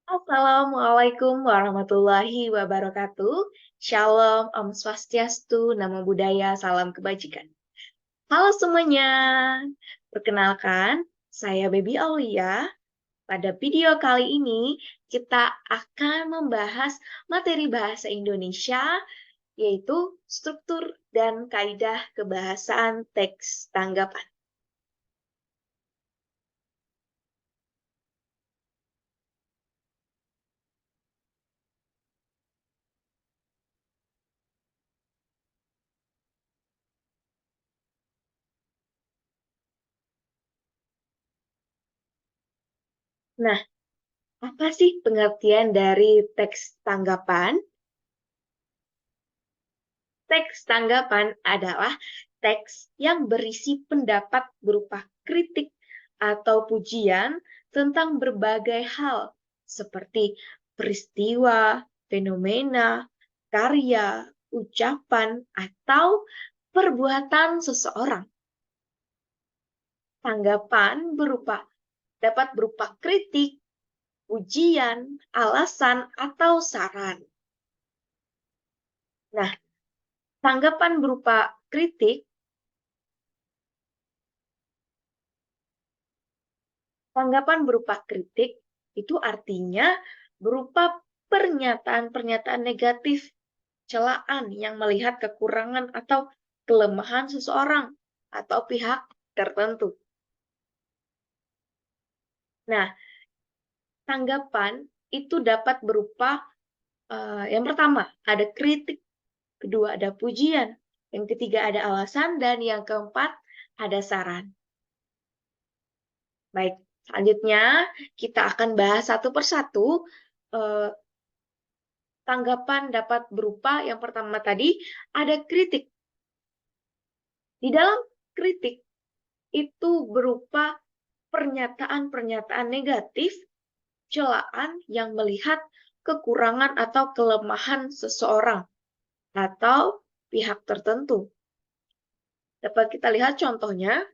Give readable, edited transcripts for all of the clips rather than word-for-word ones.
Assalamualaikum warahmatullahi wabarakatuh. Shalom, Om Swastiastu, Namo Buddhaya, salam kebajikan. Halo semuanya, perkenalkan, saya Baby Aulia. Pada video kali ini, kita akan membahas materi bahasa Indonesia, yaitu struktur dan kaidah kebahasaan teks tanggapan. Nah, apa sih pengertian dari teks tanggapan? Teks tanggapan adalah teks yang berisi pendapat berupa kritik atau pujian tentang berbagai hal, seperti peristiwa, fenomena, karya, ucapan, atau perbuatan seseorang. Tanggapan dapat berupa kritik, pujian, alasan, atau saran. Nah, tanggapan berupa kritik itu artinya berupa pernyataan-pernyataan negatif, celaan yang melihat kekurangan atau kelemahan seseorang atau pihak tertentu. Nah, tanggapan itu dapat berupa yang pertama ada kritik, kedua ada pujian, yang ketiga ada alasan, dan yang keempat ada saran. Baik, selanjutnya kita akan bahas satu persatu. Tanggapan dapat berupa yang pertama tadi ada kritik. Di dalam kritik itu berupa pernyataan-pernyataan negatif, celaan yang melihat kekurangan atau kelemahan seseorang atau pihak tertentu. Dapat kita lihat contohnya,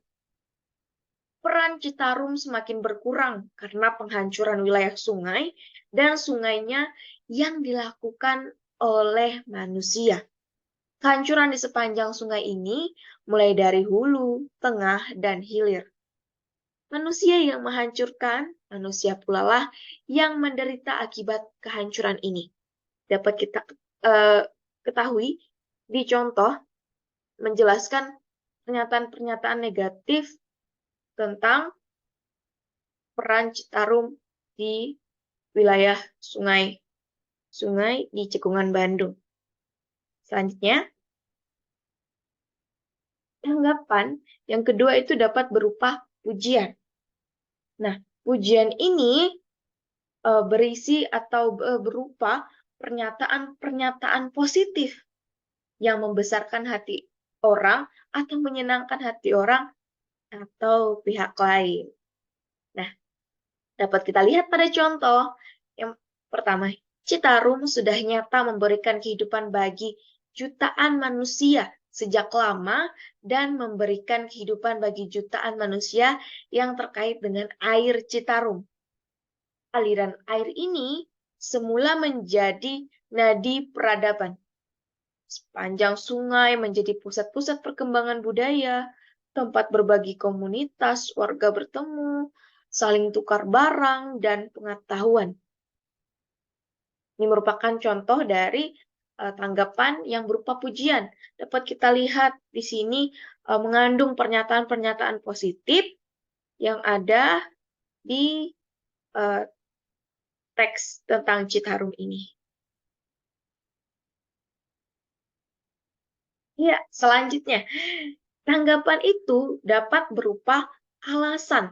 peran Citarum semakin berkurang karena penghancuran wilayah sungai dan sungainya yang dilakukan oleh manusia. Kehancuran di sepanjang sungai ini mulai dari hulu, tengah, dan hilir. Manusia yang menghancurkan, manusia pula lah yang menderita akibat kehancuran ini. Dapat kita ketahui di contoh menjelaskan pernyataan-pernyataan negatif tentang peran Citarum di wilayah sungai di Cekungan Bandung. Selanjutnya, tanggapan yang kedua itu dapat berupa pujian. Nah, pujian ini berisi atau berupa pernyataan-pernyataan positif yang membesarkan hati orang atau menyenangkan hati orang atau pihak lain. Nah, dapat kita lihat pada contoh. Yang pertama, Citarum sudah nyata memberikan kehidupan bagi jutaan manusia sejak lama dan memberikan kehidupan bagi jutaan manusia yang terkait dengan air Citarum. Aliran air ini semula menjadi nadi peradaban. Sepanjang sungai menjadi pusat-pusat perkembangan budaya, tempat berbagi komunitas, warga bertemu, saling tukar barang, dan pengetahuan. Ini merupakan contoh dari tanggapan yang berupa pujian. Dapat kita lihat di sini mengandung pernyataan-pernyataan positif yang ada di teks tentang Citarum ini. Ya, selanjutnya, tanggapan itu dapat berupa alasan.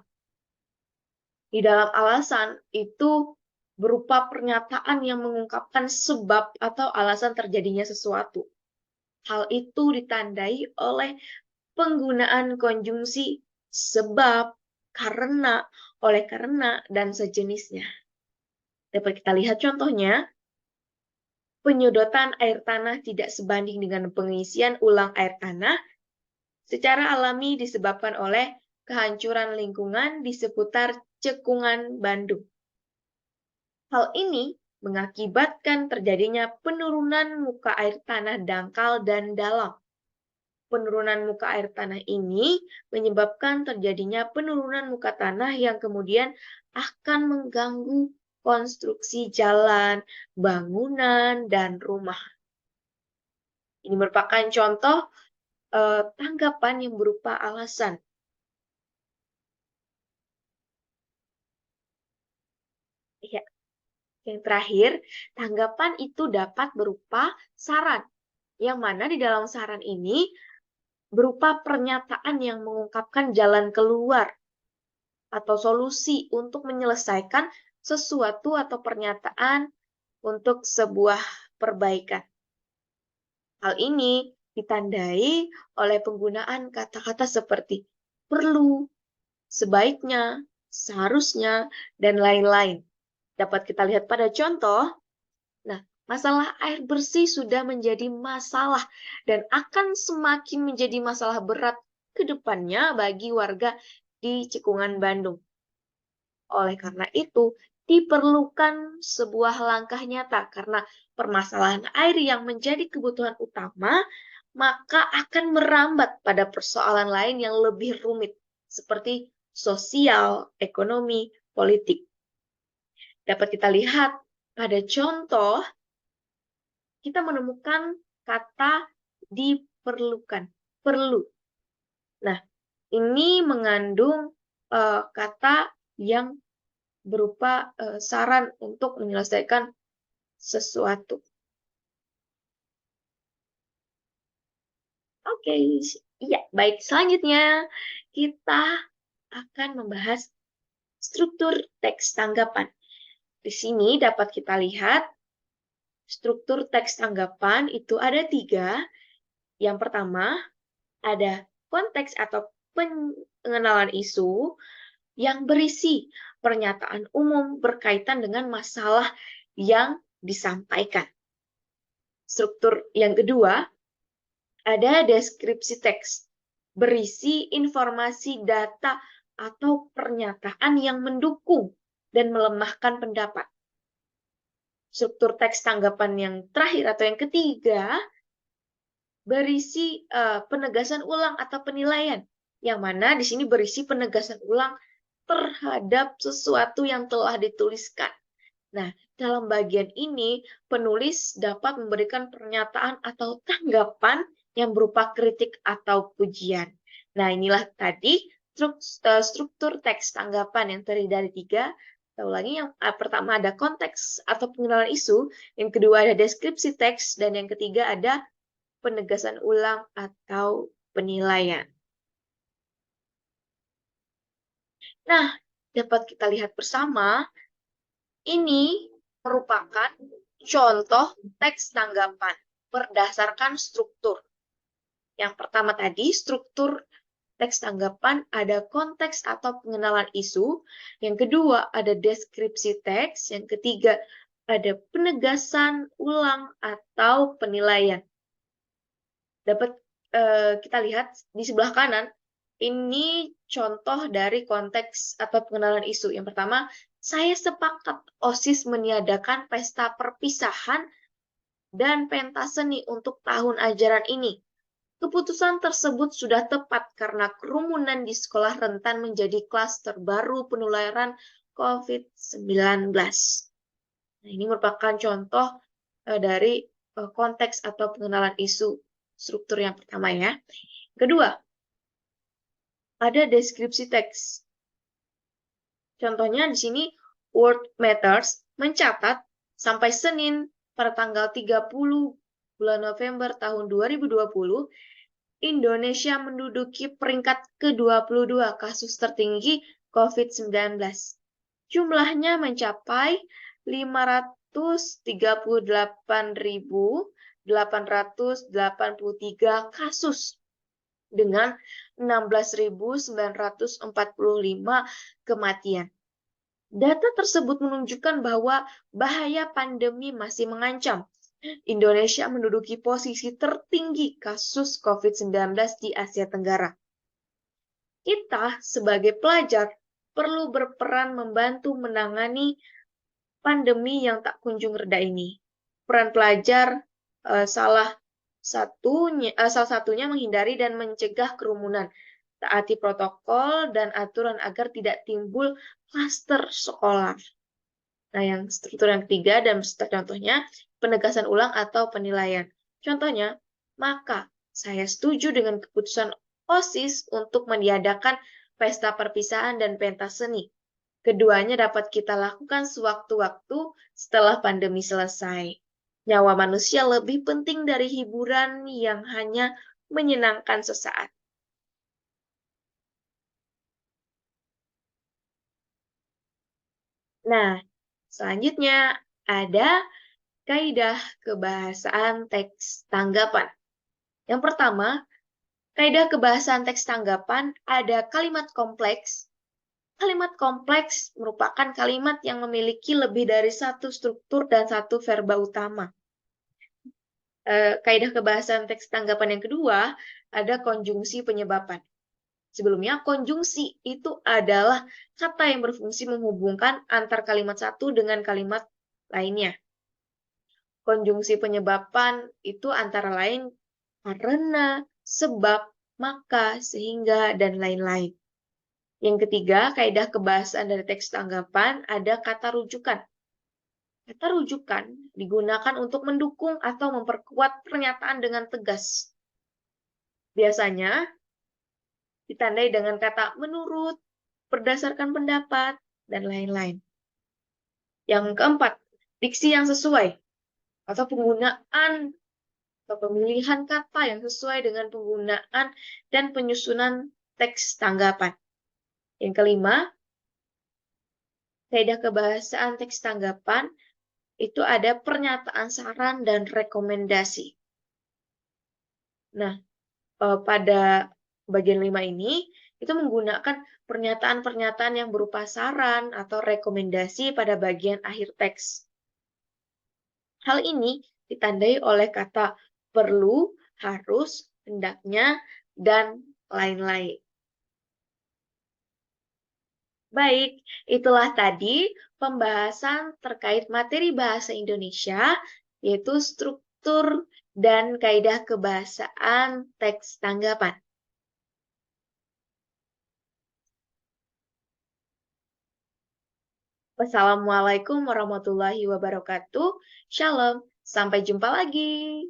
Di dalam alasan itu berupa pernyataan yang mengungkapkan sebab atau alasan terjadinya sesuatu. Hal itu ditandai oleh penggunaan konjungsi sebab, karena, oleh karena, dan sejenisnya. Dapat kita lihat contohnya, penyedotan air tanah tidak sebanding dengan pengisian ulang air tanah secara alami disebabkan oleh kehancuran lingkungan di seputar Cekungan Bandung. Hal ini mengakibatkan terjadinya penurunan muka air tanah dangkal dan dalam. Penurunan muka air tanah ini menyebabkan terjadinya penurunan muka tanah yang kemudian akan mengganggu konstruksi jalan, bangunan, dan rumah. Ini merupakan contoh tanggapan yang berupa alasan. Ya, yang terakhir, tanggapan itu dapat berupa saran, yang mana di dalam saran ini berupa pernyataan yang mengungkapkan jalan keluar atau solusi untuk menyelesaikan sesuatu atau pernyataan untuk sebuah perbaikan. Hal ini ditandai oleh penggunaan kata-kata seperti perlu, sebaiknya, seharusnya, dan lain-lain. Dapat kita lihat pada contoh. Nah, masalah air bersih sudah menjadi masalah dan akan semakin menjadi masalah berat ke depannya bagi warga di Cekungan, Bandung. Oleh karena itu, diperlukan sebuah langkah nyata karena permasalahan air yang menjadi kebutuhan utama, maka akan merambat pada persoalan lain yang lebih rumit, seperti sosial, ekonomi, politik. Dapat kita lihat pada contoh, kita menemukan kata diperlukan, perlu. Nah, ini mengandung kata yang berupa saran untuk menyelesaikan sesuatu. Oke, iya, baik. Selanjutnya, kita akan membahas struktur teks tanggapan. Di sini dapat kita lihat struktur teks tanggapan itu ada 3. Yang pertama, ada konteks atau pengenalan isu yang berisi pernyataan umum berkaitan dengan masalah yang disampaikan. Struktur yang kedua, ada deskripsi teks, berisi informasi data atau pernyataan yang mendukung dan melemahkan pendapat. Struktur teks tanggapan yang terakhir atau yang ketiga, berisi penegasan ulang atau penilaian, yang mana di sini berisi penegasan ulang terhadap sesuatu yang telah dituliskan. Nah, dalam bagian ini, penulis dapat memberikan pernyataan atau tanggapan yang berupa kritik atau pujian. Nah, inilah tadi struktur teks tanggapan yang terdiri dari 3. Kita ulangi, yang pertama ada konteks atau pengenalan isu, yang kedua ada deskripsi teks, dan yang ketiga ada penegasan ulang atau penilaian. Nah, dapat kita lihat bersama, ini merupakan contoh teks tanggapan berdasarkan struktur. Yang pertama tadi, struktur teks tanggapan ada konteks atau pengenalan isu. Yang kedua, ada deskripsi teks. Yang ketiga, ada penegasan ulang atau penilaian. Dapat kita lihat di sebelah kanan, ini contoh dari konteks atau pengenalan isu. Yang pertama, saya sepakat OSIS meniadakan pesta perpisahan dan pentas seni untuk tahun ajaran ini. Keputusan tersebut sudah tepat karena kerumunan di sekolah rentan menjadi klaster baru penularan COVID-19. Nah, ini merupakan contoh dari konteks atau pengenalan isu struktur yang pertama ya. Kedua, ada deskripsi teks. Contohnya di sini World Matters mencatat sampai Senin pada tanggal 30 bulan November tahun 2020, Indonesia menduduki peringkat ke-22 kasus tertinggi COVID-19. Jumlahnya mencapai 538.883 kasus dengan 16.945 kematian. Data tersebut menunjukkan bahwa bahaya pandemi masih mengancam. Indonesia menduduki posisi tertinggi kasus COVID-19 di Asia Tenggara. Kita sebagai pelajar perlu berperan membantu menangani pandemi yang tak kunjung reda ini. Peran pelajar salah satunya menghindari dan mencegah kerumunan, taati protokol dan aturan agar tidak timbul klaster sekolah. Nah, yang struktur yang ketiga dan contohnya penegasan ulang atau penilaian. Contohnya, maka saya setuju dengan keputusan OSIS untuk meniadakan pesta perpisahan dan pentas seni. Keduanya dapat kita lakukan sewaktu-waktu setelah pandemi selesai. Nyawa manusia lebih penting dari hiburan yang hanya menyenangkan sesaat. Nah, selanjutnya ada kaidah kebahasaan teks tanggapan. Yang pertama, kaidah kebahasaan teks tanggapan ada kalimat kompleks. Kalimat kompleks merupakan kalimat yang memiliki lebih dari satu struktur dan satu verba utama. Kaidah kebahasaan teks tanggapan yang kedua ada konjungsi penyebaban. Sebelumnya, konjungsi itu adalah kata yang berfungsi menghubungkan antar kalimat satu dengan kalimat lainnya. Konjungsi penyebaban itu antara lain karena, sebab, maka, sehingga, dan lain-lain. Yang ketiga, kaidah kebahasaan dari teks tanggapan ada kata rujukan. Kata rujukan digunakan untuk mendukung atau memperkuat pernyataan dengan tegas. Biasanya ditandai dengan kata menurut, berdasarkan pendapat, dan lain-lain. Yang keempat, diksi yang sesuai atau penggunaan atau pemilihan kata yang sesuai dengan penggunaan dan penyusunan teks tanggapan. Yang kelima, kaidah kebahasaan teks tanggapan itu ada pernyataan saran dan rekomendasi. Nah, pada bagian 5 ini, itu menggunakan pernyataan-pernyataan yang berupa saran atau rekomendasi pada bagian akhir teks. Hal ini ditandai oleh kata perlu, harus, hendaknya, dan lain-lain. Baik, itulah tadi pembahasan terkait materi bahasa Indonesia, yaitu struktur dan kaidah kebahasaan teks tanggapan. Wassalamualaikum warahmatullahi wabarakatuh. Shalom, sampai jumpa lagi.